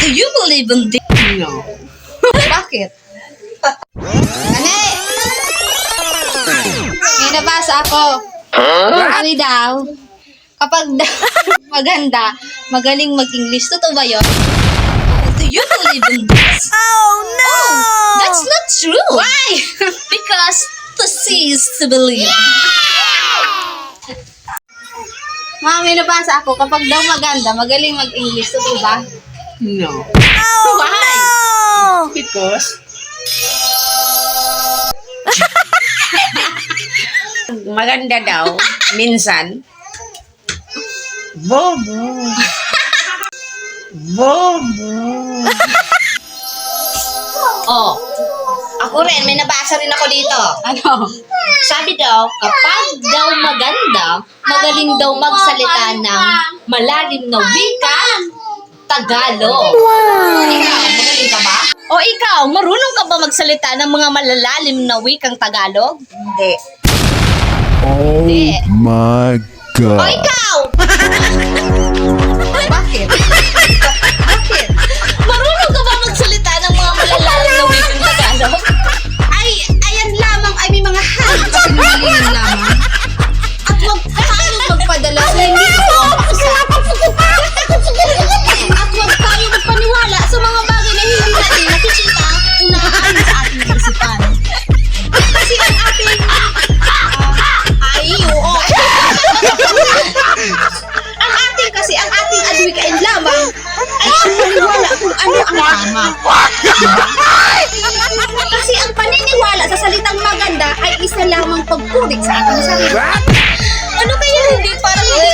Do you believe in this? No. Bakit? Ane! May nabasa ako. Sabi daw, kapag daw maganda, magaling mag-English. Totoo ba yun? Do you believe in this? Oh no! Oh, that's not true. Why? Because to see is to believe. May nabasa ako, kapag daw maganda, magaling mag-English. Totoo ba? No. Oh Why? no! Because maganda daw, minsan. Bobo. Bobo. Oh, ako rin, may nabasa rin ako dito. Ano? Sabi daw, kapag daw maganda, magaling daw magsalita ng malalim na wika, Tagalog. Ikaw, magaling ka ba? O ikaw, marunong ka ba magsalita ng mga malalalim na wikang Tagalog? Hindi. Oh Hindi. my O god. ikaw! Bakit? Bakit? Marunong ka ba magsalita ng mga malalalim na wikang Tagalog? Ay, ayan lamang ay may mga halik kasi nalilin lamang. At wag tayo magpadala sa hindi ito ang paksa. At wag tayo magpaniwala sa mga bagay na hindi natin nakikita o nakakain sa ating isipan. Kasi ang ating ay, oo. ang ating adwikain lamang ay ang paniwala kung ano ang tama. Kasi ang paniniwala sa salitang maganda ay isa lamang pagpurik sa ating sarili. Ano kaya hindi? Parang hindi